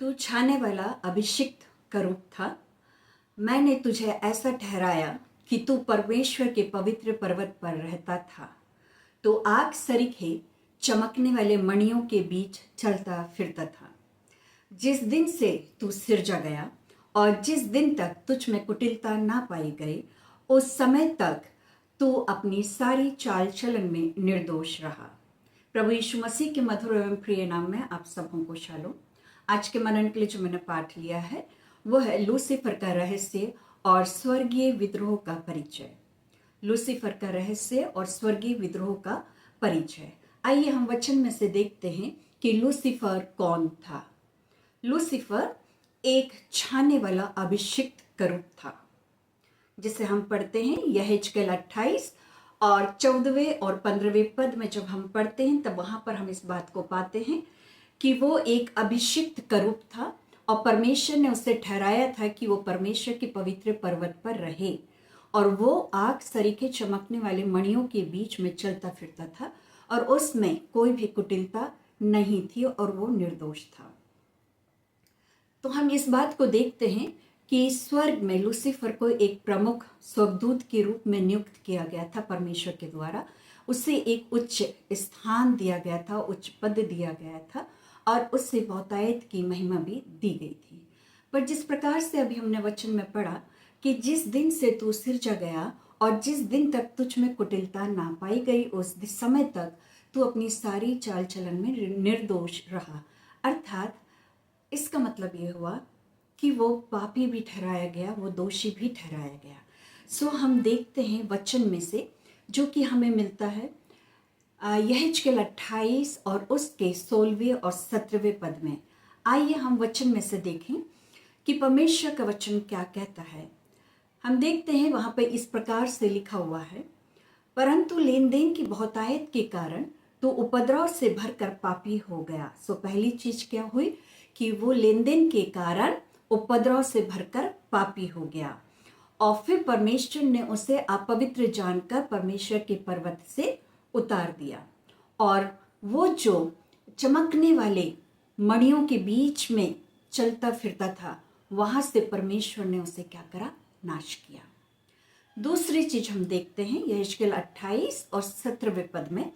तू छाने वाला अभिषिक्त का रूप था। मैंने तुझे ऐसा ठहराया कि तू परमेश्वर के पवित्र पर्वत पर रहता था। तो आग सरीखे चमकने वाले मणियों के बीच चलता फिरता था। जिस दिन से तू सिरजा गया और जिस दिन तक तुझ में कुटिलता ना पाई गई, उस समय तक तू अपनी सारी चाल चलन में निर्दोष रहा। प्रभु यीशु मसीह के मधुर एवं प्रिय नाम में आप सबों को शालोम। आज के मनन के लिए जो मैंने पाठ लिया है वो है लूसीफर का रहस्य और स्वर्गीय विद्रोह का परिचय। लूसीफर का रहस्य और स्वर्गीय विद्रोह का परिचय। आइए हम वचन में से देखते हैं कि लूसीफर कौन था। लूसीफर एक छाने वाला अभिषिक्त का रूप था, जिसे हम पढ़ते हैं यहेजकेल 28 और 14वें और 15वें पद में जब हम पढ़ते हैं तब वहां पर हम इस बात को पाते हैं कि वो एक अभिषिक्त का रूप था और परमेश्वर ने उसे ठहराया था कि वो परमेश्वर के पवित्र पर्वत पर रहे और वो आग सरीखे चमकने वाले मणियों के बीच में चलता फिरता था और उसमें कोई भी कुटिलता नहीं थी और वो निर्दोष था। तो हम इस बात को देखते हैं कि स्वर्ग में लूसीफर को एक प्रमुख स्वर्गदूत के रूप में नियुक्त किया गया था परमेश्वर के द्वारा। उसे एक उच्च स्थान दिया गया था, उच्च पद दिया गया था और उससे बहुतायत की महिमा भी दी गई थी। पर जिस प्रकार से अभी हमने वचन में पढ़ा कि जिस दिन से तू सिरजा गया और जिस दिन तक तुझ में कुटिलता ना पाई गई, उस समय तक तू अपनी सारी चाल चलन में निर्दोष रहा। अर्थात इसका मतलब ये हुआ कि वो पापी भी ठहराया गया, वो दोषी भी ठहराया गया। सो हम देखते हैं वचन में से जो कि हमें मिलता है यहेजकेल 28 और उसके 16वें और 17वें पद में। आइए हम वचन में से देखें कि परमेश्वर का वचन क्या कहता है। हम देखते हैं वहां पे इस प्रकार से लिखा हुआ है, परंतु लेन देन की बहुतायत के कारण तो उपद्रव से भरकर पापी हो गया। सो पहली चीज क्या हुई कि वो लेन देन के कारण उपद्रव से भरकर पापी हो गया और फिर परमेश्वर ने उसे अपवित्र जानकर परमेश्वर के पर्वत से उतार दिया और वो जो चमकने वाले मणियों के बीच में चलता फिरता था वहां से परमेश्वर ने उसे क्या करा, नाश किया। दूसरी चीज हम देखते हैं यहेजकेल 28 और 17वें पद में।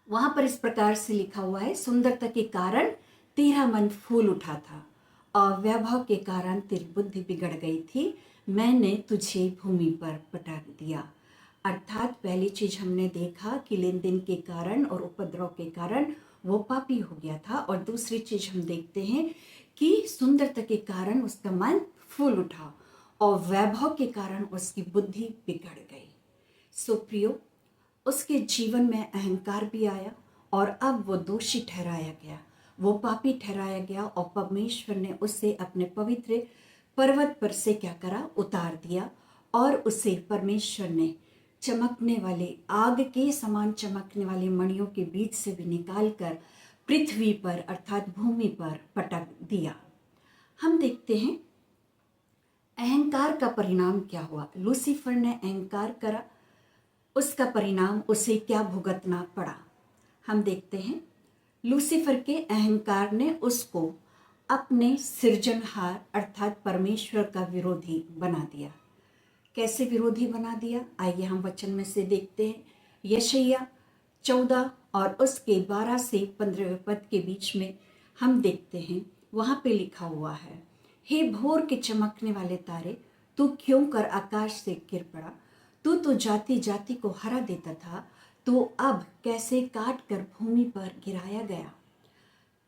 वहां पर इस प्रकार से लिखा हुआ है, सुंदरता के कारण तेरा मन फूल उठा था और वैभव के कारण तेरी बुद्धि बिगड़ गई थी, मैंने तुझे भूमि पर पटक दिया। अर्थात पहली चीज हमने देखा कि लेन देन के कारण और उपद्रव के कारण वो पापी हो गया था और दूसरी चीज हम देखते हैं कि सुंदरता के कारण उसका मन फूल उठा और वैभव के कारण उसकी बुद्धि बिगड़ गई। सो प्रियो, उसके जीवन में अहंकार भी आया और अब वो दोषी ठहराया गया, वो पापी ठहराया गया और परमेश्वर ने उसे अपने पवित्र पर्वत पर से क्या करा, उतार दिया और उसे परमेश्वर ने चमकने वाले आग के समान चमकने वाले मणियों के बीच से भी निकाल कर पृथ्वी पर अर्थात भूमि पर पटक दिया। हम देखते हैं अहंकार का परिणाम क्या हुआ। लूसीफर ने अहंकार करा, उसका परिणाम उसे क्या भुगतना पड़ा। हम देखते हैं लूसीफर के अहंकार ने उसको अपने सृजनहार अर्थात परमेश्वर का विरोधी बना दिया। कैसे विरोधी बना दिया, आइए हम वचन में से देखते हैं। यशायाह 14 और उसके 12 से 15वें पद के बीच में हम देखते हैं, वहां पे लिखा हुआ है, हे भोर के चमकने वाले तारे, तू क्यों कर आकाश से गिर पड़ा, तू तो जाति जाति को हरा देता था, तू अब कैसे काट कर भूमि पर गिराया गया।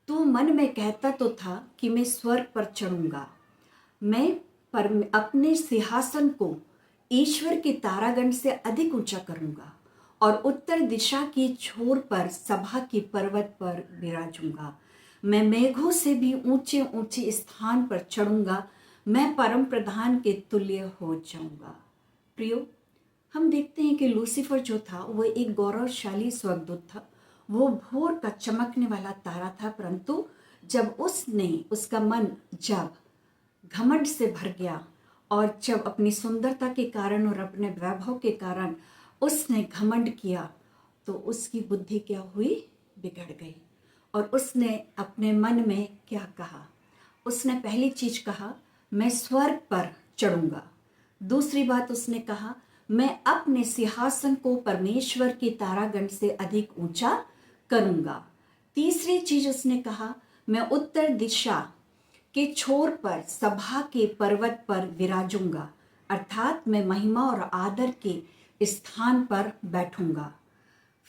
तू मन में कहता तो था कि मैं स्वर्ग पर चढ़ूंगा, मैं अपने सिंहासन को ईश्वर के तारागण से अधिक ऊंचा करूंगा और उत्तर दिशा की छोर पर सभा के पर्वत पर विराजूंगा, मैं मेघों से भी ऊंचे ऊंचे स्थान पर चढ़ूंगा, मैं परम प्रधान के तुल्य हो जाऊंगा। प्रियो, हम देखते हैं कि लूसीफर जो था वो एक गौरवशाली स्वर्गदूत था, वो भोर का चमकने वाला तारा था, परंतु जब उसका मन जब घमंड से भर गया और जब अपनी सुंदरता के कारण और अपने वैभव के कारण उसने घमंड किया तो उसकी बुद्धि क्या हुई, बिगड़ गई और उसने अपने मन में क्या कहा? उसने पहली चीज कहा, मैं स्वर्ग पर चढ़ूंगा। दूसरी बात उसने कहा, मैं अपने सिंहासन को परमेश्वर के तारागण से अधिक ऊंचा करूंगा। तीसरी चीज उसने कहा, मैं उत्तर दिशा के छोर पर सभा के पर्वत पर विराजूंगा, अर्थात मैं महिमा और आदर के स्थान पर बैठूंगा।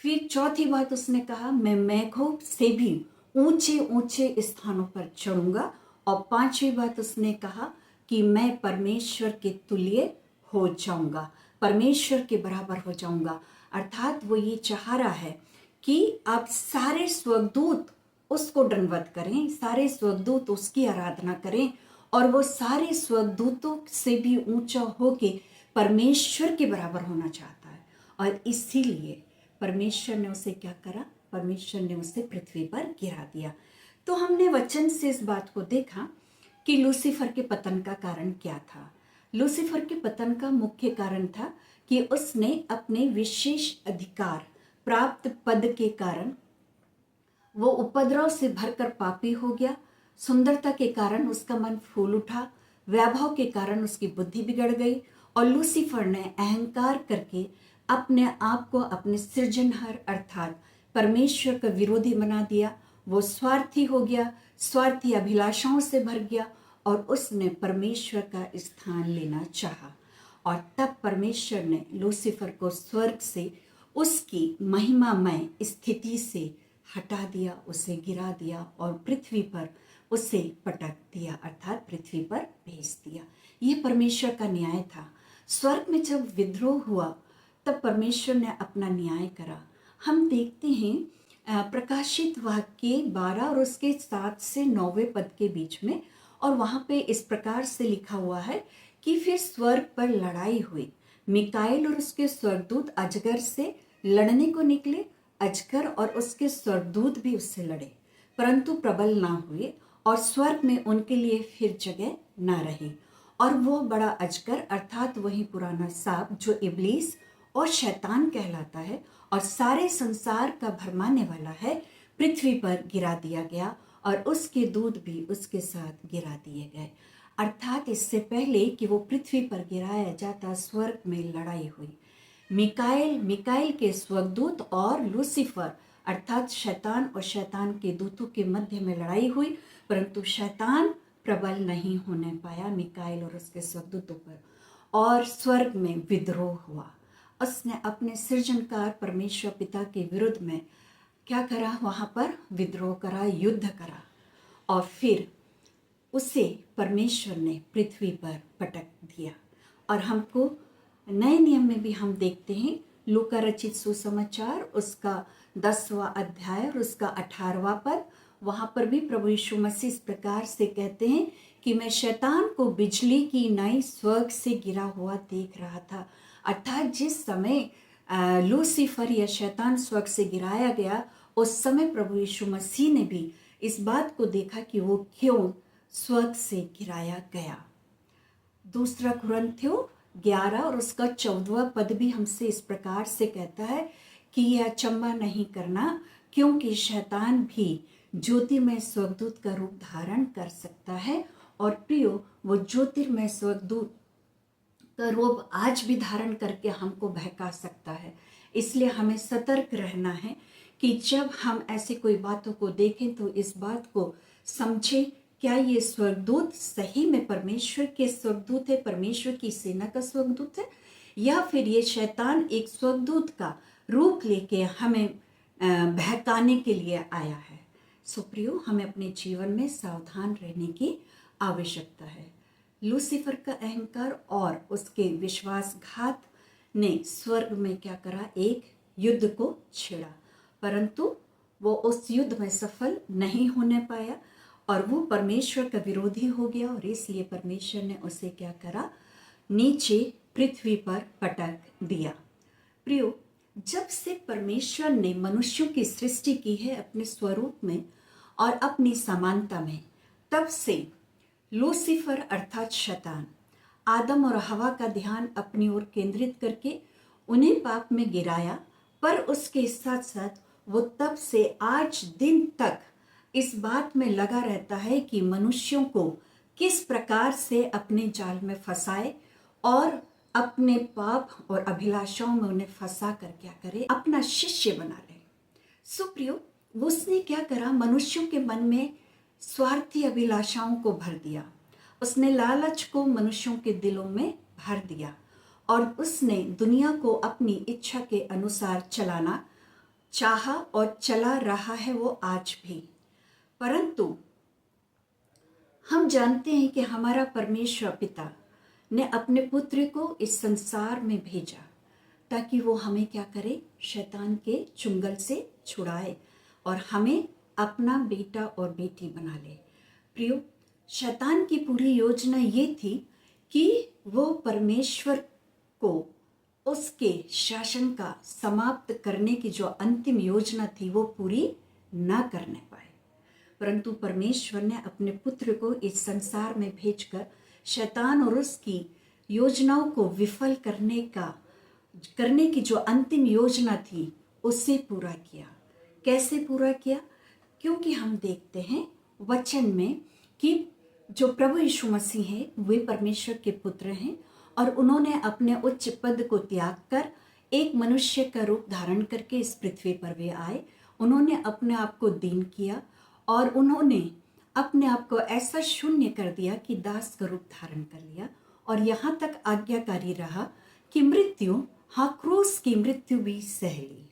फिर चौथी बात उसने कहा, मैं मेघों से भी ऊंचे ऊंचे स्थानों पर चढ़ूंगा। और पांचवी बात उसने कहा कि मैं परमेश्वर के तुल्य हो जाऊंगा, परमेश्वर के बराबर हो जाऊंगा। अर्थात वो ये चाह रहा है कि अब सारे स्वर्गदूत उसको दंडवत करें, सारे स्वर्गदूत उसकी आराधना करें, और वो सारे स्वर्गदूतों से भी ऊंचा होके परमेश्वर के बराबर होना चाहता है। और इसीलिए परमेश्वर ने उसे क्या करा? परमेश्वर ने उसे पृथ्वी पर गिरा दिया। तो हमने वचन से इस बात को देखा कि लूसीफर के पतन का कारण क्या था। लूसीफर के पतन का मुख्य कारण था कि उसने अपने विशेष अधिकार प्राप्त पद के कारण वो उपद्रव से भरकर पापी हो गया। सुंदरता के कारण उसका मन फूल उठा, वैभव के कारण उसकी बुद्धि बिगड़ गई, और लूसीफर ने अहंकार करके अपने आप को अपने सृजनहार अर्थात परमेश्वर का विरोधी बना दिया। वो स्वार्थी हो गया, स्वार्थी अभिलाषाओं से भर गया, और उसने परमेश्वर का स्थान लेना चाहा। और तब परमेश्वर ने लूसीफर को स्वर्ग से उसकी महिमामय स्थिति से हटा दिया, उसे गिरा दिया और पृथ्वी पर उसे पटक दिया, अर्थात पृथ्वी पर भेज दिया। यह परमेश्वर का न्याय था। स्वर्ग में जब विद्रोह हुआ तब परमेश्वर ने अपना न्याय करा। हम देखते हैं प्रकाशित वाक्य 12 और उसके 7 से 9वें पद के बीच में, और वहाँ पे इस प्रकार से लिखा हुआ है कि फिर स्वर्ग पर लड़ाई हुई। मिकाएल और उसके स्वर्गदूत अजगर से लड़ने को निकले। अजगर और उसके स्वर्गदूत भी उससे लड़े, परंतु प्रबल ना हुए, और स्वर्ग में उनके लिए फिर जगह ना रही। और वो बड़ा अजगर अर्थात वही पुराना सांप जो इब्लीस और शैतान कहलाता है और सारे संसार का भरमाने वाला है, पृथ्वी पर गिरा दिया गया, और उसके दूत भी उसके साथ गिरा दिए गए। अर्थात इससे पहले कि वो पृथ्वी पर गिराया जाता, स्वर्ग में लड़ाई हुई। मिकाएल के स्वर्गदूत और लूसीफर अर्थात शैतान और शैतान के दूतों के मध्य में लड़ाई हुई, परंतु शैतान प्रबल नहीं होने पाया मिकाएल और उसके स्वर्गदूतों पर, और स्वर्ग में विद्रोह हुआ। उसने अपने सृजनकार परमेश्वर पिता के विरुद्ध में क्या करा? वहां पर विद्रोह करा, युद्ध करा, और फिर उसे परमेश्वर ने पृथ्वी पर पटक दिया। और हमको नए नियम में भी हम देखते हैं, लूका रचित सुसमाचार उसका 10वां अध्याय और उसका 18वां पद, वहां पर भी प्रभु यीशु मसीह इस प्रकार से कहते हैं कि मैं शैतान को बिजली की नाई स्वर्ग से गिरा हुआ देख रहा था। अर्थात जिस समय लूसीफर या शैतान स्वर्ग से गिराया गया, उस समय प्रभु यीशु मसीह ने भी इस बात को देखा कि वो क्यों स्वर्ग से गिराया गया। दूसरा कुरिन्थियों 11 और उसका 14वां पद भी हमसे इस प्रकार से कहता है कि यह अचंभा नहीं करना, क्योंकि शैतान भी ज्योतिर्मय स्वर्गदूत का रूप धारण कर सकता है। और प्रियो, वो ज्योतिर्मय स्वर्गदूत का रूप आज भी धारण करके हमको बहका सकता है। इसलिए हमें सतर्क रहना है कि जब हम ऐसी कोई बातों को देखें तो इस बात को समझें, क्या ये स्वर्गदूत सही में परमेश्वर के स्वर्गदूत है, परमेश्वर की सेना का स्वर्गदूत है, या फिर ये शैतान एक स्वर्गदूत का रूप लेके हमें बहकाने के लिए आया है। सो प्रियो, हमें अपने जीवन में सावधान रहने की आवश्यकता है। लूसीफर का अहंकार और उसके विश्वासघात ने स्वर्ग में क्या करा? एक युद्ध को छेड़ा, परंतु वो उस युद्ध में सफल नहीं होने पाया और वो परमेश्वर का विरोधी हो गया, और इसलिए परमेश्वर ने उसे क्या करा? नीचे पृथ्वी पर पटक दिया। प्रियो, जब से परमेश्वर ने मनुष्यों की सृष्टि की है अपने स्वरूप में और अपनी समानता में, तब से लूसीफर अर्थात शैतान आदम और हवा का ध्यान अपनी ओर केंद्रित करके उन्हें पाप में गिराया, पर उसके साथ साथ वो तब से आज दिन तक इस बात में लगा रहता है कि मनुष्यों को किस प्रकार से अपने जाल में फंसाए और अपने पाप और अभिलाषाओं में उन्हें फंसा कर क्या करे, अपना शिष्य बना ले। सुप्रियो, उसने क्या करा, मनुष्यों के मन में स्वार्थी अभिलाषाओं को भर दिया। उसने लालच को मनुष्यों के दिलों में भर दिया और उसने दुनिया को अपनी इच्छा के अनुसार चलाना चाहा और चला रहा है वो आज भी। परंतु हम जानते हैं कि हमारा परमेश्वर पिता ने अपने पुत्र को इस संसार में भेजा ताकि वो हमें क्या करे, शैतान के चुंगल से छुड़ाए और हमें अपना बेटा और बेटी बना ले। प्रियो, शैतान की पूरी योजना ये थी कि वो परमेश्वर को उसके शासन का समाप्त करने की जो अंतिम योजना थी वो पूरी ना करने पाए। परंतु परमेश्वर ने अपने पुत्र को इस संसार में भेजकर शैतान और उसकी योजनाओं को विफल करने की जो अंतिम योजना थी उसे पूरा किया। कैसे पूरा किया? क्योंकि हम देखते हैं वचन में कि जो प्रभु यीशु मसीह हैं वे परमेश्वर के पुत्र हैं और उन्होंने अपने उच्च पद को त्याग कर एक मनुष्य का रूप धारण करके इस पृथ्वी पर वे आए। उन्होंने अपने आप को दीन किया और उन्होंने अपने आप को ऐसा शून्य कर दिया कि दास का रूप धारण कर लिया और यहाँ तक आज्ञाकारी रहा कि मृत्यु, हाँ, क्रूस की मृत्यु भी सह ली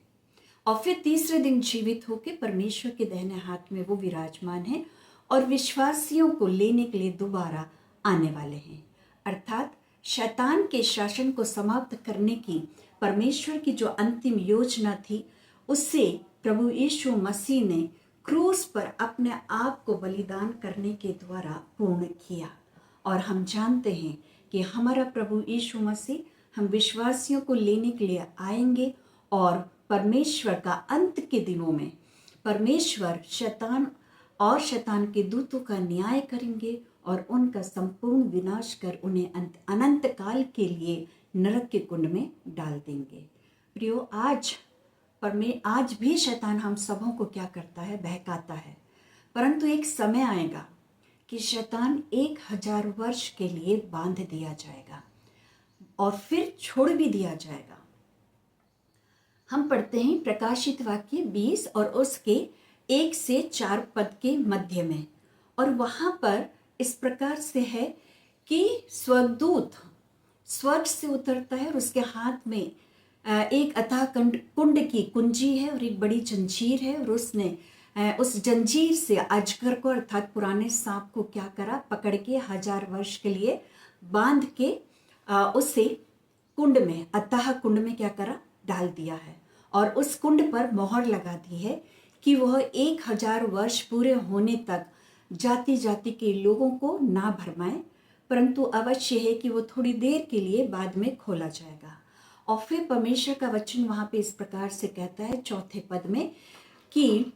और फिर तीसरे दिन जीवित होकर परमेश्वर के दाहिने हाथ में वो विराजमान है और विश्वासियों को लेने के लिए दोबारा आने वाले हैं। अर्थात शैतान के शासन को समाप्त करने की परमेश्वर की जो अंतिम योजना थी उसे प्रभु यीशु मसीह ने क्रूस पर अपने आप को बलिदान करने के द्वारा पूर्ण किया। और हम जानते हैं कि हमारा प्रभु यीशु मसीह हम विश्वासियों को लेने के लिए आएंगे और परमेश्वर का अंत के दिनों में परमेश्वर शैतान के दूतों का न्याय करेंगे और उनका संपूर्ण विनाश कर उन्हें अनंत काल के लिए नरक के कुंड में डाल देंगे। प्रियो, आज भी शैतान हम सबों को क्या करता है, बहकाता है। परंतु एक समय आएगा कि शैतान 1000 वर्ष के लिए बांध दिया जाएगा और फिर छोड़ भी दिया जाएगा। हम पढ़ते हैं प्रकाशित वाक्य 20 और उसके 1 से 4 पद के मध्य में, और वहां पर इस प्रकार से है कि स्वर्गदूत स्वर्ग से उतरता है और उसके हाथ में एक अथाह कुंड की कुंजी है और एक बड़ी जंजीर है और उसने उस जंजीर से अजगर को अर्थात पुराने सांप को क्या करा, पकड़ के 1000 वर्ष के लिए बांध के उसे कुंड में, अथाह कुंड में क्या करा, डाल दिया है और उस कुंड पर मोहर लगा दी है कि वह 1000 वर्ष पूरे होने तक जाति जाति के लोगों को ना भरमाए, परंतु अवश्य है कि वो थोड़ी देर के लिए बाद में खोला जाएगा। और फिर परमेश्वर का वचन वहाँ पे इस प्रकार से कहता है 4 पद में कि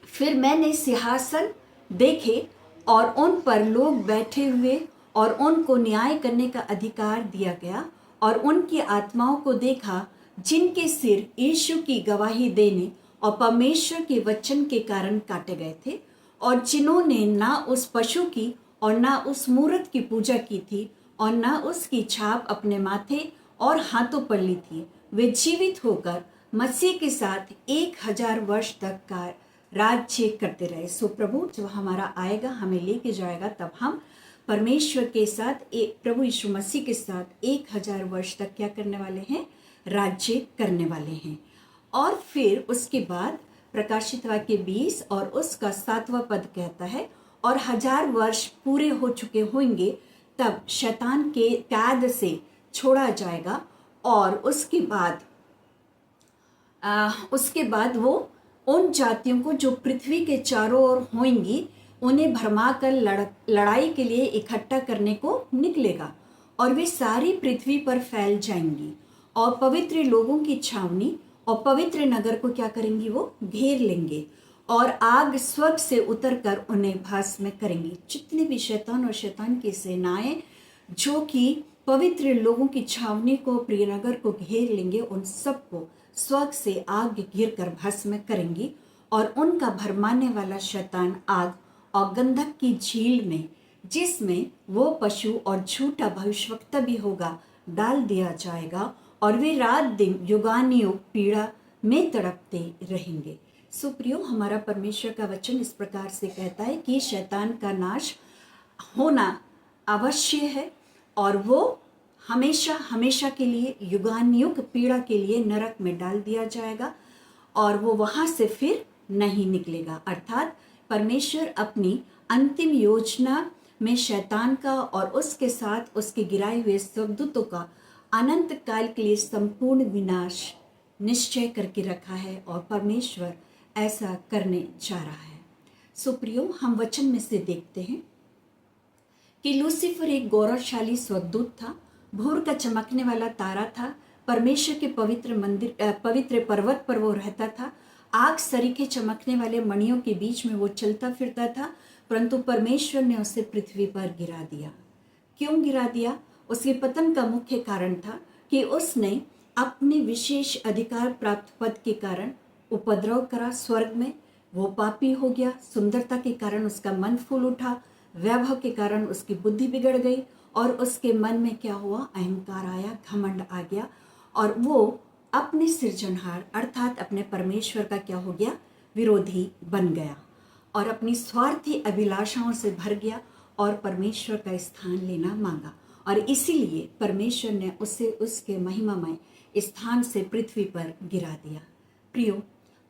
फिर मैंने सिंहासन देखे और उन पर लोग बैठे हुए और उनको न्याय करने का अधिकार दिया गया और उनकी आत्माओं को देखा जिनके सिर यीशु की गवाही देने और परमेश्वर के वचन के कारण काटे गए थे और जिन्होंने ना उस पशु की और ना उस मूर्त की पूजा की थी और ना उसकी छाप अपने माथे और हाथों पर ली थी। वे जीवित होकर मसीह के साथ 1000 वर्ष तक का राज्य करते रहे। सो प्रभु जब हमारा आएगा, हमें लेके जाएगा, तब हम परमेश्वर के साथ प्रभु यीशु मसीह के साथ 1000 वर्ष तक क्या करने वाले हैं, राज्य करने वाले हैं। और फिर उसके बाद प्रकाशित वाक्य 20 और उसका 7वां पद कहता है और 1000 वर्ष पूरे हो चुके होंगे तब शैतान के कैद से छोड़ा जाएगा और उसके बाद वो उन जातियों को जो पृथ्वी के चारों ओर होंगी उन्हें भरमा कर लड़ाई के लिए इकट्ठा करने को निकलेगा और वे सारी पृथ्वी पर फैल जाएंगी और पवित्र लोगों की छावनी और पवित्र नगर को क्या करेंगी, वो घेर लेंगे और आग स्वर्ग से उतरकर उन्हें भस्म करेंगी। जितने भी शैतान और शैतान की सेनाएं जो कि पवित्र लोगों की छावनी को, प्रिय नगर को घेर लेंगे, उन सबको स्वर्ग से आग गिर कर भस्म करेंगी और उनका भरमाने वाला शैतान आग और गंधक की झील में, जिसमें वो पशु और झूठा भविष्यवक्ता भी होगा, डाल दिया जाएगा और वे रात दिन युगानुयुग पीड़ा में तड़पते रहेंगे। सुप्रियो, हमारा परमेश्वर का वचन इस प्रकार से कहता है कि शैतान का नाश होना अवश्य है और वो हमेशा हमेशा के लिए युगानुयुग पीड़ा के लिए नरक में डाल दिया जाएगा और वो वहां से फिर नहीं निकलेगा। अर्थात परमेश्वर अपनी अंतिम योजना में शैतान का और उसके साथ उसके गिराए हुए स्वर्गदूतों का अनंत काल के लिए संपूर्ण विनाश निश्चय करके रखा है और परमेश्वर ऐसा करने जा रहा है। सुप्रियो, हम वचन में से देखते हैं कि लूसीफर एक गौरवशाली स्वर्गदूत था, भोर का चमकने वाला तारा था, परमेश्वर के पवित्र पर्वत पर वो रहता था, आग सरीखे चमकने वाले मणियों के बीच में वो चलता फिरता था, परंतु परमेश्वर ने उसे पृथ्वी पर गिरा दिया। क्यों गिरा दिया? उसके पतन का मुख्य कारण था कि उसने अपने विशेष अधिकार प्राप्त पद के कारण उपद्रव करा स्वर्ग में। वो पापी हो गया, सुंदरता के कारण उसका मन फूल उठा, वैभव के कारण उसकी बुद्धि बिगड़ गई और उसके मन में क्या हुआ? अहंकार आया, घमंड आ गया और वो अपने सृजनहार अर्थात अपने परमेश्वर का क्या हो गया? विरोधी बन गया और अपनी स्वार्थी अभिलाषाओं से भर गया और परमेश्वर का स्थान लेना मांगा और इसीलिए परमेश्वर ने उसे उसके महिमामय स्थान से पृथ्वी पर गिरा दिया। प्रियो,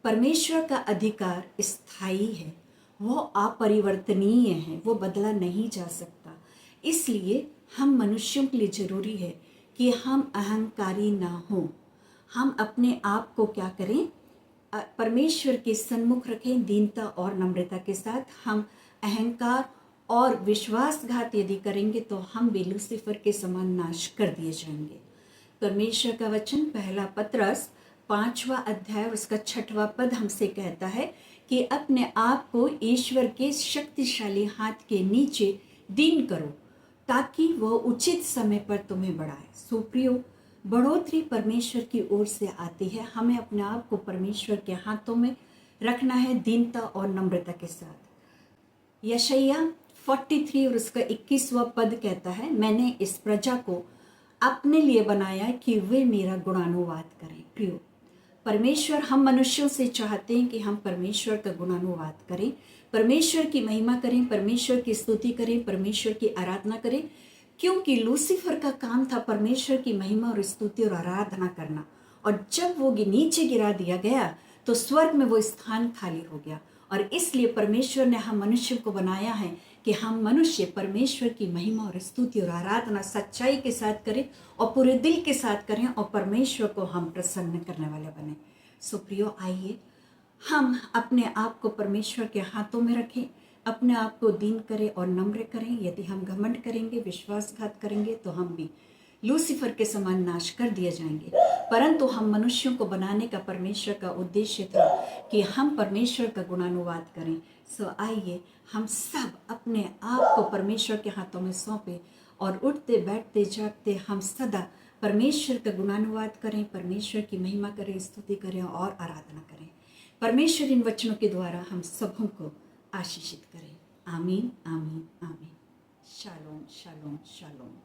परमेश्वर का अधिकार स्थायी है, वो अपरिवर्तनीय है, वो बदला नहीं जा सकता। इसलिए हम मनुष्यों के लिए जरूरी है कि हम अहंकारी ना हो। हम अपने आप को क्या करें? परमेश्वर के सन्मुख रखें, दीनता और नम्रता के साथ। हम अहंकार और विश्वासघात यदि करेंगे तो हम भी लूसीफर के समान नाश कर दिए जाएंगे। परमेश्वर का वचन पहला पतरस 5वां अध्याय उसका 6वां पद हमसे कहता है कि अपने आप को ईश्वर के शक्तिशाली हाथ के नीचे दीन करो ताकि वह उचित समय पर तुम्हें बढ़ाए। सुप्रियो, बढ़ोतरी परमेश्वर की ओर से आती है। हमें अपने आप को परमेश्वर के हाथों में रखना है, दीनता और नम्रता के साथ। यशायाह 43 और उसका 21वां पद कहता है, मैंने इस प्रजा को अपने लिए बनाया कि वे मेरा गुणानुवाद करें। प्रियो, परमेश्वर हम मनुष्यों से चाहते हैं कि हम परमेश्वर का गुणानुवाद करें, परमेश्वर की महिमा करें, परमेश्वर की स्तुति करें, परमेश्वर की आराधना करें, क्योंकि लूसीफर का काम था परमेश्वर की महिमा और स्तुति और आराधना करना। और जब वो नीचे गिरा दिया गया तो स्वर्ग में वो स्थान खाली हो गया और इसलिए परमेश्वर ने हम मनुष्य को बनाया है कि हम मनुष्य परमेश्वर की महिमा और स्तुति और आराधना सच्चाई के साथ करें और पूरे दिल के साथ करें और परमेश्वर को हम प्रसन्न करने वाले बने। सो प्रियो, आइए हम अपने आप को परमेश्वर के हाथों में रखें, अपने आप को दीन करें और नम्र करें। यदि हम घमंड करेंगे, विश्वासघात करेंगे तो हम भी लूसीफर के समान नाश कर दिए जाएंगे। परंतु हम मनुष्यों को बनाने का परमेश्वर का उद्देश्य था कि हम परमेश्वर का गुणानुवाद करें। सो आइए हम सब अपने आप को परमेश्वर के हाथों में सौंपें और उठते बैठते जागते हम सदा परमेश्वर का गुणानुवाद करें, परमेश्वर की महिमा करें, स्तुति करें और आराधना करें। परमेश्वर इन वचनों के द्वारा हम सबों को आशीषित करें। आमीन, आमीन, आमीन। Shalom, shalom, shalom.